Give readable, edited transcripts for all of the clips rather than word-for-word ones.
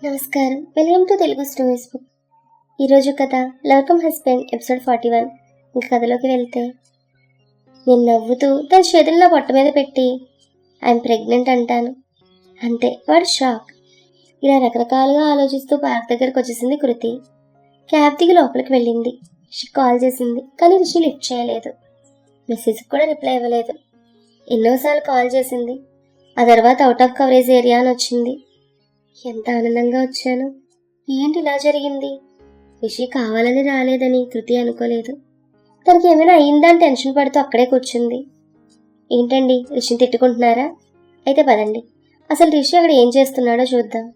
నమస్కారం, welcome to Telugu stories book. ఈరోజు కథ లవ్ కమ్ హస్బెండ్ ఎపిసోడ్ 41. ఇంక కథలోకి వెళ్తే, నేను నవ్వుతూ తన చేతుల్లో పొట్ట మీద పెట్టి ఐఎమ్ ప్రెగ్నెంట్ అంటాను. అంతే, వాడు షాక్. ఇలా రకరకాలుగా ఆలోచిస్తూ పార్క్ దగ్గరకు వచ్చేసింది కృతి. క్యాబ్ దిగి లోపలికి వెళ్ళింది. రిషి కాల్ చేసింది, కానీ రిషి లిఫ్ట్ చేయలేదు. మెసేజ్కి కూడా రిప్లై ఇవ్వలేదు. ఎన్నోసార్లు కాల్ చేసింది. ఆ తర్వాత అవుట్ ఆఫ్ కవరేజ్ ఏరియా అని వచ్చింది. ఎంత ఆనందంగా వచ్చాను. ఏంటి ఇలా జరిగింది? రిషి కావాలని రాలేదని కృతి అనుకోలేదు. తనకి ఏమైనా అయిందని టెన్షన్ పడుతూ అక్కడే కూర్చుంది. ఏంటండి, రిషిని తిట్టుకుంటున్నారా? అయితే పదండి, అసలు రిషి అక్కడ ఏం చేస్తున్నాడో చూద్దాం.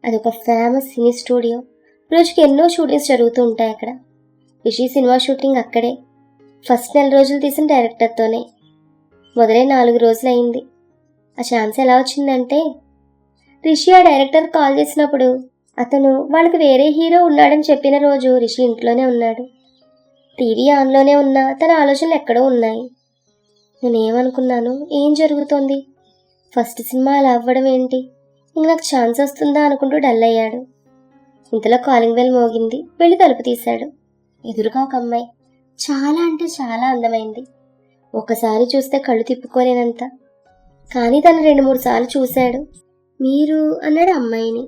అదొక ఫేమస్ సినీ స్టూడియో. రోజుకి ఎన్నో షూటింగ్స్ జరుగుతూ ఉంటాయి అక్కడ. రిషి సినిమా షూటింగ్ అక్కడే. ఫస్ట్ 4 రోజులు తీసిన డైరెక్టర్తోనే. మొదలై 4 రోజులు అయింది. ఆ ఛాన్స్ ఎలా వచ్చిందంటే, రిషి ఆ డైరెక్టర్ కాల్ చేసినప్పుడు అతను వాళ్ళకి వేరే హీరో ఉన్నాడని చెప్పిన రోజు రిషి ఇంట్లోనే ఉన్నాడు. టీవీ ఆన్లోనే ఉన్నా తన ఆలోచనలు ఎక్కడో ఉన్నాయి. నేనేమనుకున్నాను, ఏం జరుగుతోంది? ఫస్ట్ సినిమా అలా అవ్వడం ఏంటి? ఇంక నాకు ఛాన్స్ వస్తుందా అనుకుంటూ డల్ అయ్యాడు. ఇంతలో కాలింగ్ బెల్ మోగింది. వెళ్ళి తలుపు తీశాడు. ఎదురుగా ఒక అమ్మాయి. చాలా అంటే చాలా అందమైంది. ఒకసారి చూస్తే కళ్ళు తిప్పుకోలేనంత. కానీ తను 2-3 సార్లు చూశాడు. మీరు అన్నాడు అమ్మాయిని.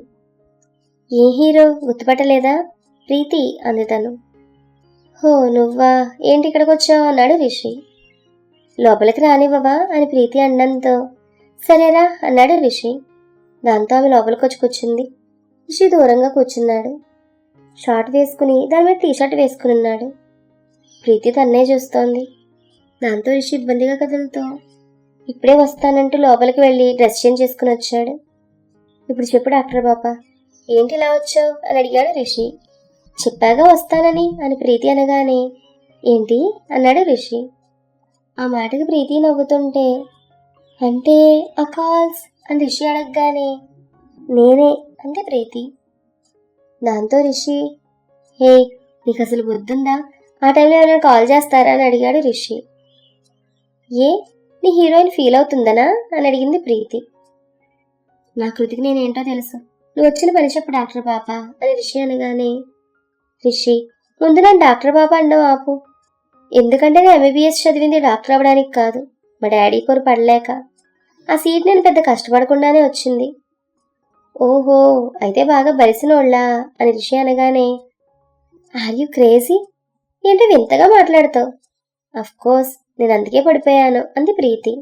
ఏ హీరో గుర్తుపట్టలేదా? ప్రీతి అంది తను. హో, నువ్వా? ఏంటి ఇక్కడికి వచ్చావు అన్నాడు రిషి. లోపలికి రానివ్వవా అని ప్రీతి అనడంతో సరేరా అన్నాడు రిషి. దాంతో ఆమె లోపలికి వచ్చి కూర్చుంది. రిషి దూరంగా కూర్చున్నాడు. షార్ట్ వేసుకుని దాని మీద టీషర్ట్ వేసుకుని ఉన్నాడు. ప్రీతి తన్నే చూస్తోంది. దాంతో రిషి ఇబ్బందిగా కదులుతూ ఇప్పుడే వస్తానంటూ లోపలికి వెళ్ళి డ్రెస్ చేంజ్ చేసుకుని వచ్చాడు. ఇప్పుడు చెప్పు డాక్టర్ బాబా, ఏంటి ఇలా వచ్చావు అని అడిగాడు రిషి. చెప్పాగా వస్తానని అని ప్రీతి అనగానే ఏంటి అన్నాడు రిషి. ఆ మాటకి ప్రీతి నవ్వుతుంటే అంటే ఆ కాల్స్ అని రిషి అడగగానే నేనే అంటే ప్రీతి. దాంతో రిషి హే, నీకు అసలు బుద్ధుందా? ఆ టైంలో ఎవరైనా కాల్ చేస్తారా అని అడిగాడు రిషి. ఏ, నీ హీరోయిన్ ఫీల్ అవుతుందనా అని అడిగింది ప్రీతి. నా కృతికి నేనేంటో తెలుసు. నువ్వు వచ్చిన పని చెప్పు డాక్టర్ పాప అని రిషి అనగానే రిషి ముందు నన్ను డాక్టర్ పాప అండం ఆపు. ఎందుకంటే నేను ఎంబీబీఎస్ చదివింది డాక్టర్ అవ్వడానికి కాదు, మా డాడీ కోరు పడలేక. ఆ సీట్ నేను పెద్ద కష్టపడకుండానే వచ్చింది. ఓహో, అయితే బాగా బలిసినోళ్ళా అని రిషి అనగానే ఆర్ యూ క్రేజీ? ఏంటో వింతగా మాట్లాడతావు. అఫ్ కోర్స్, నేను అందుకే పడిపోయాను అంది ప్రీతి.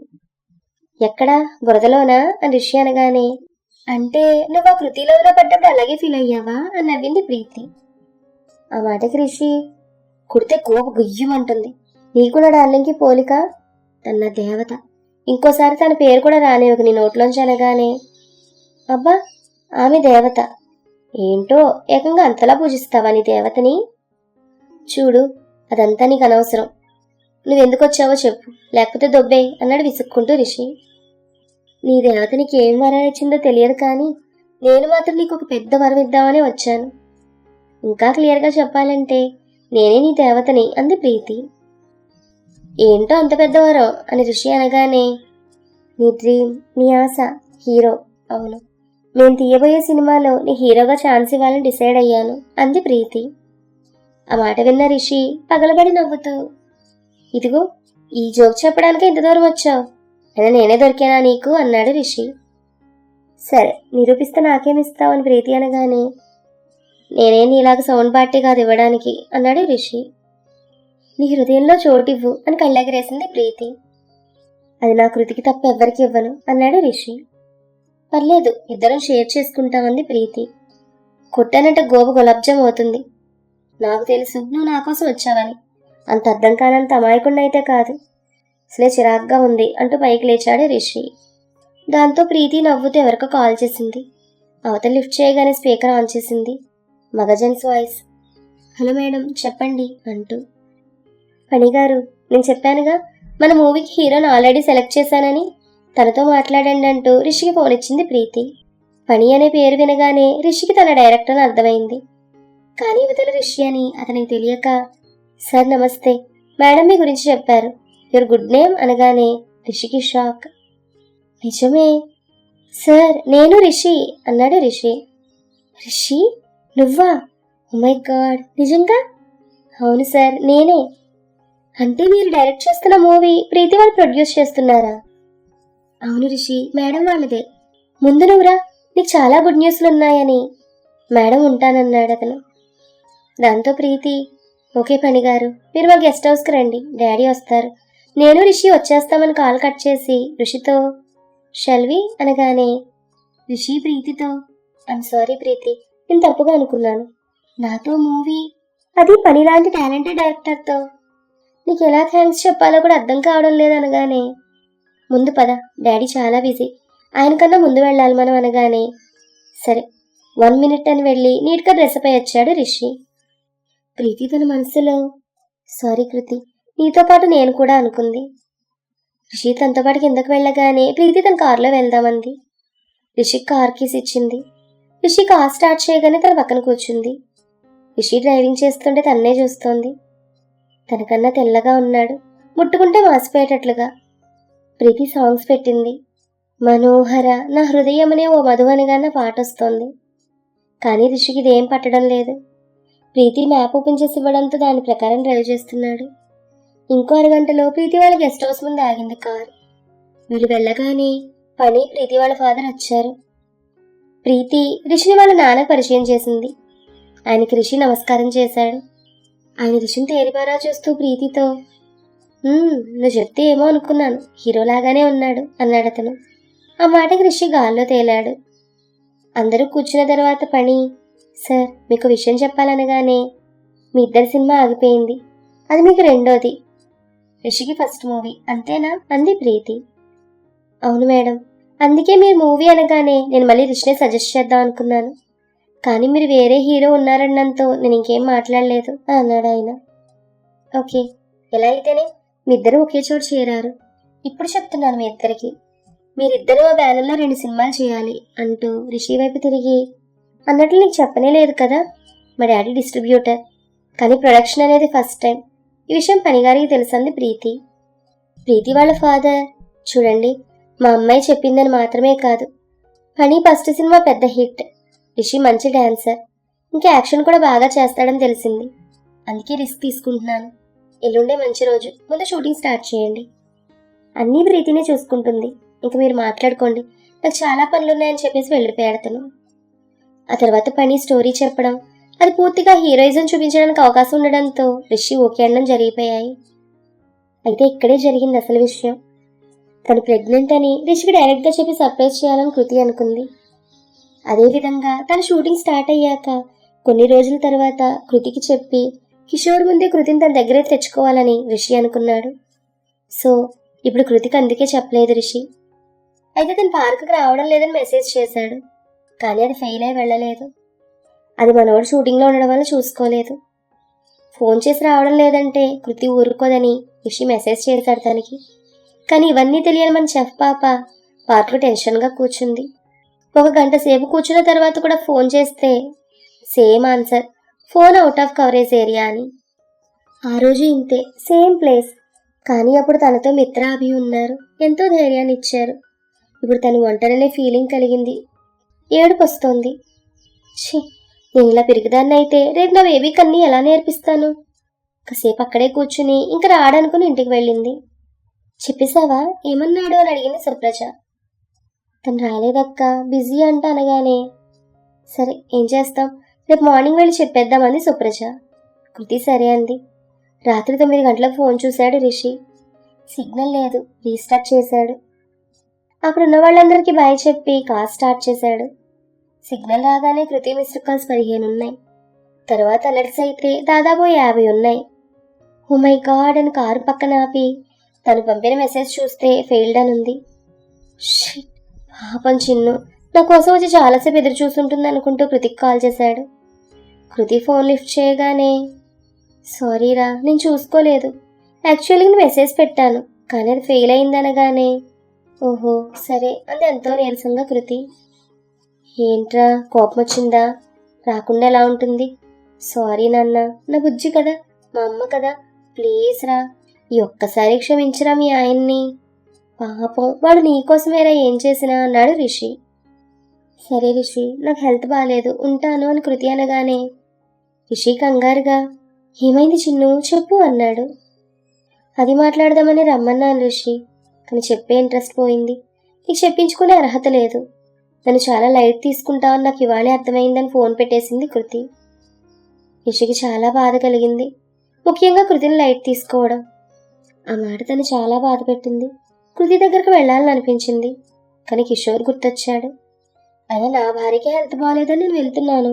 ఎక్కడా, బురదలోనా అని రిషి అనగానే అంటే నువ్వు ఆ కృతిలో పడ్డప్పుడు అలాగే ఫీల్ అయ్యావా అని నవ్వింది ప్రీతి. ఆ మాటకి రిషి కుడితే కోప గుయ్యమంటుంది. నీకు నా డార్లింగ్కి పోలిక. తన దేవత. ఇంకోసారి తన పేరు కూడా రానివ్వకు నీ నోట్లోంచి అనగానే అబ్బా, ఆమె దేవత ఏంటో, ఏకంగా అంతలా పూజిస్తావా నీ దేవతని? చూడు, అదంతా నీకు అనవసరం. నువ్వెందుకు వచ్చావో చెప్పు, లేకపోతే దొబ్బే అన్నాడు విసుక్కుంటూ రిషి. నీ దేవత నీకు ఏం వరం ఇచ్చిందో తెలియదు, కానీ నేను మాత్రం నీకు ఒక పెద్ద వరం ఇద్దామని వచ్చాను. ఇంకా క్లియర్గా చెప్పాలంటే నేనే నీ దేవతని అంది ప్రీతి. ఏంటో అంత పెద్ద వరం అని రిషి అనగానే నీ డ్రీమ్, నీ ఆశ, హీరో. అవును, నేను తీయబోయే సినిమాలో నీ హీరోగా ఛాన్స్ ఇవ్వాలని డిసైడ్ అయ్యాను అంది ప్రీతి. ఆ మాట విన్న రిషి పగలబడి నవ్వుతూ ఇదిగో, ఈ జోక్ చెప్పడానికి ఇంత దూరం వచ్చావు, అయినా నేనే దొరికానా నీకు అన్నాడు రిషి. సరే, నిరూపిస్తే నాకేమిస్తావు అని ప్రీతి అనగానే నేనే నీలాగా సౌండ్ పార్టీ కాదు ఇవ్వడానికి అన్నాడు రిషి. నీ హృదయంలో చోటివ్వు అని కళ్ళెగరేసింది ప్రీతి. అది నా కృతికి తప్ప ఎవ్వరికి ఇవ్వను అన్నాడు రిషి. పర్లేదు, ఇద్దరం షేర్ చేసుకుంటామంది ప్రీతి. కొట్టానంటే గోబు గులాబ్జామ్ అవుతుంది. నాకు తెలుసు నువ్వు నా కోసం వచ్చావని. అంత అర్థం కానంత అమాయకుండా అయితే కాదు. అసలే చిరాగ్గా ఉంది అంటూ పైకి లేచాడు రిషి. దాంతో ప్రీతి నవ్వుతూ ఎవరికో కాల్ చేసింది. అవతల లిఫ్ట్ చేయగానే స్పీకర్ ఆన్ చేసింది. మగజన్స్ వాయిస్. హలో మేడం, చెప్పండి అంటూ. ఫణిగారు, నేను చెప్పానుగా మన మూవీకి హీరోని ఆల్రెడీ సెలెక్ట్ చేశానని, తనతో మాట్లాడండి అంటూ రిషికి ఫోన్ ఇచ్చింది ప్రీతి. ఫణి అనే పేరు వినగానే రిషికి తన డైరెక్టర్ అని అర్థమైంది. కానీ ఇవతల రిషి అని అతనికి తెలియక సార్ నమస్తే, మేడం మీ గురించి చెప్పారు, యువర్ గుడ్ నేమ్ అనగానే రిషికి షాక్. నిజమే సార్, నేను రిషి అన్నాడు రిషి. రిషి, నువ్వా? ఓ మై గాడ్, నిజంగా? అవును సార్, నేనే. అంటే మీరు డైరెక్ట్ చేస్తున్న మూవీ ప్రీతి వాళ్ళు ప్రొడ్యూస్ చేస్తున్నారా? అవును రిషి, మేడం వాళ్ళదే. ముందు నువ్వురా, నీకు చాలా గుడ్ న్యూస్లు ఉన్నాయని. మేడం ఉంటానన్నాడు అతను. దాంతో ప్రీతి, ఓకే పని గారు, మీరు మా గెస్ట్ హౌస్కి రండి, డాడీ వస్తారు, నేను రిషి వచ్చేస్తామని కాల్ కట్ చేసి రిషితో షెల్వి అనగానే రిషి ప్రీతితో, ఐమ్ సారీ ప్రీతి, నేను తప్పుగా అనుకున్నాను. నాతో మూవీ, అది పని లాంటి టాలెంటెడ్ డైరెక్టర్తో, నీకు ఎలా థ్యాంక్స్ చెప్పాలో కూడా అర్థం కావడం లేదనగానే ముందు పద, డాడీ చాలా బిజీ, ఆయన కన్నా ముందు వెళ్ళాలి మనం అనగానే సరే 1 minute అని వెళ్ళి నీట్గా డ్రెస్అప్ అయి వచ్చాడు రిషి. ప్రీతి తన మనసులో సారీ కృతి, నీతో పాటు నేను కూడా అనుకుంది. రిషి తనతో పాటు కిందకు వెళ్ళగానే ప్రీతి తన కారులో వెళ్దామంది. రిషి కార్ కీస్ ఇచ్చింది. రిషి కార్ స్టార్ట్ చేయగానే తన పక్కన కూర్చుంది. రిషి డ్రైవింగ్ చేస్తుంటే తన్నే చూస్తోంది. తనకన్నా తెల్లగా ఉన్నాడు, ముట్టుకుంటే మాసిపోయేటట్లుగా. ప్రీతి సాంగ్స్ పెట్టింది. మనోహర నా హృదయం అనే ఓ మధువనిగాన పాట వస్తోంది. కానీ రిషికి ఇదేం పట్టడం లేదు. ప్రీతి మ్యాప్ ఓపెన్ చేసి ఇవ్వడంతో దాని ప్రకారం డ్రైవ్ చేస్తున్నాడు. ఇంకో అరగంటలో ప్రీతి వాళ్ళ గెస్ట్ హౌస్ ముందు ఆగింది కార్. వీళ్ళు వెళ్ళగానే పని, ప్రీతి వాళ్ళ ఫాదర్ వచ్చారు. ప్రీతి రిషిని వాళ్ళ నాన్నకు పరిచయం చేసింది. ఆయనకి రిషి నమస్కారం చేశాడు. ఆయన రిషిని తేరిపారా చూస్తూ ప్రీతితో, నువ్వు చెప్తే ఏమో అనుకున్నాను, హీరోలాగానే ఉన్నాడు అన్నాడు అతను. ఆ మాటకి రిషి గాల్లో తేలాడు. అందరూ కూర్చున్న తర్వాత పని, సార్ మీకు విషయం చెప్పాలనగానే మీ ఇద్దరి సినిమా ఆగిపోయింది, అది మీకు రెండోది, రిషికి ఫస్ట్ మూవీ అంతేనా అంది ప్రీతి. అవును మేడం, అందుకే మీరు మూవీ అనగానే నేను మళ్ళీ రిషిని సజెస్ట్ చేద్దాం అనుకున్నాను, కానీ మీరు వేరే హీరో ఉన్నారన్నంతో నేను ఇంకేం మాట్లాడలేదు అన్నాడు ఆయన. ఓకే, ఎలా అయితేనే మీ ఇద్దరు ఒకే చోటు చేరారు. ఇప్పుడు చెప్తున్నాను మీ ఇద్దరికి, మీరిద్దరూ ఆ బ్యానర్లో 2 సినిమాలు చేయాలి అంటూ రిషి వైపు తిరిగి, అన్నట్లు నీకు చెప్పనే లేదు కదా, మా డాడీ డిస్ట్రిబ్యూటర్, కానీ ప్రొడక్షన్ అనేది ఫస్ట్ టైం, ఈ విషయం పనిగారికి తెలుసంది ప్రీతి. ప్రీతి వాళ్ళ ఫాదర్, చూడండి మా అమ్మాయి చెప్పిందని మాత్రమే కాదు, పని ఫస్ట్ సినిమా పెద్ద హిట్, రిషి మంచి డాన్సర్, ఇంకా యాక్షన్ కూడా బాగా చేస్తాడని తెలిసింది, అందుకే రిస్క్ తీసుకుంటున్నాను. ఎల్లుండే మంచి రోజు, ముందు షూటింగ్ స్టార్ట్ చేయండి. అన్నీ ప్రీతినే చూసుకుంటుంది, ఇంక మీరు మాట్లాడుకోండి, నాకు చాలా పనులున్నాయని చెప్పేసి వెళ్ళిపోయాడు అతను. ఆ తర్వాత పని స్టోరీ చెప్పడం, అది పూర్తిగా హీరోయిజం చూపించడానికి అవకాశం ఉండడంతో రిషి ఓకే అనడం జరిగిపోయాయి. అయితే ఇక్కడే జరిగింది అసలు విషయం. తను ప్రెగ్నెంట్ అని రిషికి డైరెక్ట్గా చెప్పి సర్ప్రైజ్ చేయాలని కృతి అనుకుంది. అదేవిధంగా తన షూటింగ్ స్టార్ట్ అయ్యాక కొన్ని రోజుల తర్వాత కృతికి చెప్పి కిషోర్ ముందే కృతిని తన దగ్గరే తెచ్చుకోవాలని రిషి అనుకున్నాడు. సో ఇప్పుడు కృతికి అందుకే చెప్పలేదు రిషి. అయితే తను పార్కుకి రావడం లేదని మెసేజ్ చేశాడు, కానీ అది ఫెయిల్ అయి వెళ్ళలేదు. అది మనోడు షూటింగ్లో ఉండడం వల్ల చూసుకోలేదు. ఫోన్ చేసి రావడం లేదంటే కృతి ఊరుకోదని రిషి మెసేజ్ చేశాడు తనకి. కానీ ఇవన్నీ తెలియని మన చెఫ్ పాప పార్కులో టెన్షన్గా కూర్చుంది. 1 గంట సేపు కూర్చున్న తర్వాత కూడా ఫోన్ చేస్తే same answer, phone out of coverage area అని. ఆ రోజు ఇంతే, సేమ్ ప్లేస్, కానీ అప్పుడు తనతో మిత్ర అభి ఉన్నారు, ఎంతో ధైర్యాన్ని ఇచ్చారు. ఇప్పుడు తను ఒంటరనే ఫీలింగ్ కలిగింది, ఏడుపు వస్తోంది. ఛీ, నేను ఇలా పెరిగిదాన్ని అయితే రేపు నా బేబీకి అన్నీ ఎలా నేర్పిస్తాను? కాసేపు అక్కడే కూర్చుని ఇంకా రాడనుకుని ఇంటికి వెళ్ళింది. చెప్పేశావా, ఏమన్నాడు అని అడిగింది సుప్రజ. తను రాలేదక్క, బిజీ అంట అనగానే సరే ఏం చేస్తాం, రేపు మార్నింగ్ వెళ్ళి చెప్పేద్దామంది సుప్రజ. కృతి సరే అంది. రాత్రి 9 గంటలకు ఫోన్ చూశాడు రిషి. సిగ్నల్ లేదు, రీస్టార్ట్ చేశాడు. అక్కడున్న వాళ్ళందరికీ బాయ్ చెప్పి కార్ స్టార్ట్ చేశాడు. సిగ్నల్ రాగానే కృతి మిస్డ్ కాల్స్ 15 ఉన్నాయి. తర్వాత అలర్ట్స్ అయితే దాదాపు 50 ఉన్నాయి. ఓ మై గాడ్ అని కారు పక్కన ఆపి తను పంపిన మెసేజ్ చూస్తే ఫెయిల్డ్ అని ఉంది. షిట్, పాపం చిన్ను నా కోసం వచ్చి చాలాసేపు ఎదురు చూస్తుంటుంది అనుకుంటూ కృతికి కాల్ చేశాడు. కృతి ఫోన్ లిఫ్ట్ చేయగానే సారీరా, నేను చూసుకోలేదు, యాక్చువల్లీ నేను మెసేజ్ పెట్టాను, కానీ అది ఫెయిల్ అయిందనగానే ఓహో సరే అంది ఎంతో నీరసంగా కృతి. ఏంట్రా, కోపం వచ్చిందా? రాకుండా ఎలా ఉంటుంది? సారీ నాన్న, నా బుజ్జి కదా, మా అమ్మ కదా, ప్లీజ్ రా, ఈ ఒక్కసారి క్షమించరా మీ ఆయన్ని, పాపం వాడు నీకోసమేరా ఏం చేసినా అన్నాడు రిషి. సరే రిషి, నాకు హెల్త్ బాగాలేదు, ఉంటాను అని కృతి అనగానే రిషి కంగారుగా ఏమైంది చిన్ను చెప్పు అన్నాడు. అది మాట్లాడదామని రమ్మన్నాను రిషి, కానీ చెప్పే ఇంట్రెస్ట్ పోయింది. నీకు చెప్పించుకునే అర్హత లేదు. నన్ను చాలా లైట్ తీసుకుంటావని నాకు ఇవాళే అర్థమైందని ఫోన్ పెట్టేసింది కృతి. రిషికి చాలా బాధ కలిగింది, ముఖ్యంగా కృతిని లైట్ తీసుకోవడం. ఆ మాట తను చాలా బాధ పెట్టింది. కృతి దగ్గరకు వెళ్ళాలని అనిపించింది, కానీ కిషోర్ గుర్తొచ్చాడు. అయినా నా భార్యకి హెల్త్ బాగాలేదని నేను వెళ్తున్నాను,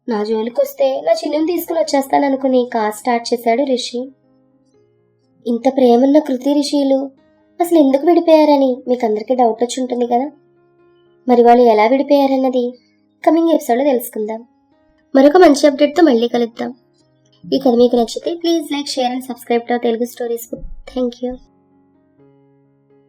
నా జోలికి వస్తే నా చిన్నుని తీసుకుని వచ్చేస్తాననుకుని కార్ స్టార్ట్ చేశాడు రిషి. ఇంత ప్రేమన్న కృతి రిషిలు అసలు ఎందుకు విడిపోయారని మీకు అందరికీ డౌట్ వచ్చి ఉంటుంది కదా. మరి వాళ్ళు ఎలా విడిపోయారన్నది కమింగ్ ఎపిసోడ్లో తెలుసుకుందాం. మరొక మంచి అప్డేట్తో మళ్ళీ కలుద్దాం. ఈ కథ మీకు నచ్చితే please like, share and subscribe to Telugu stories book. Thank you.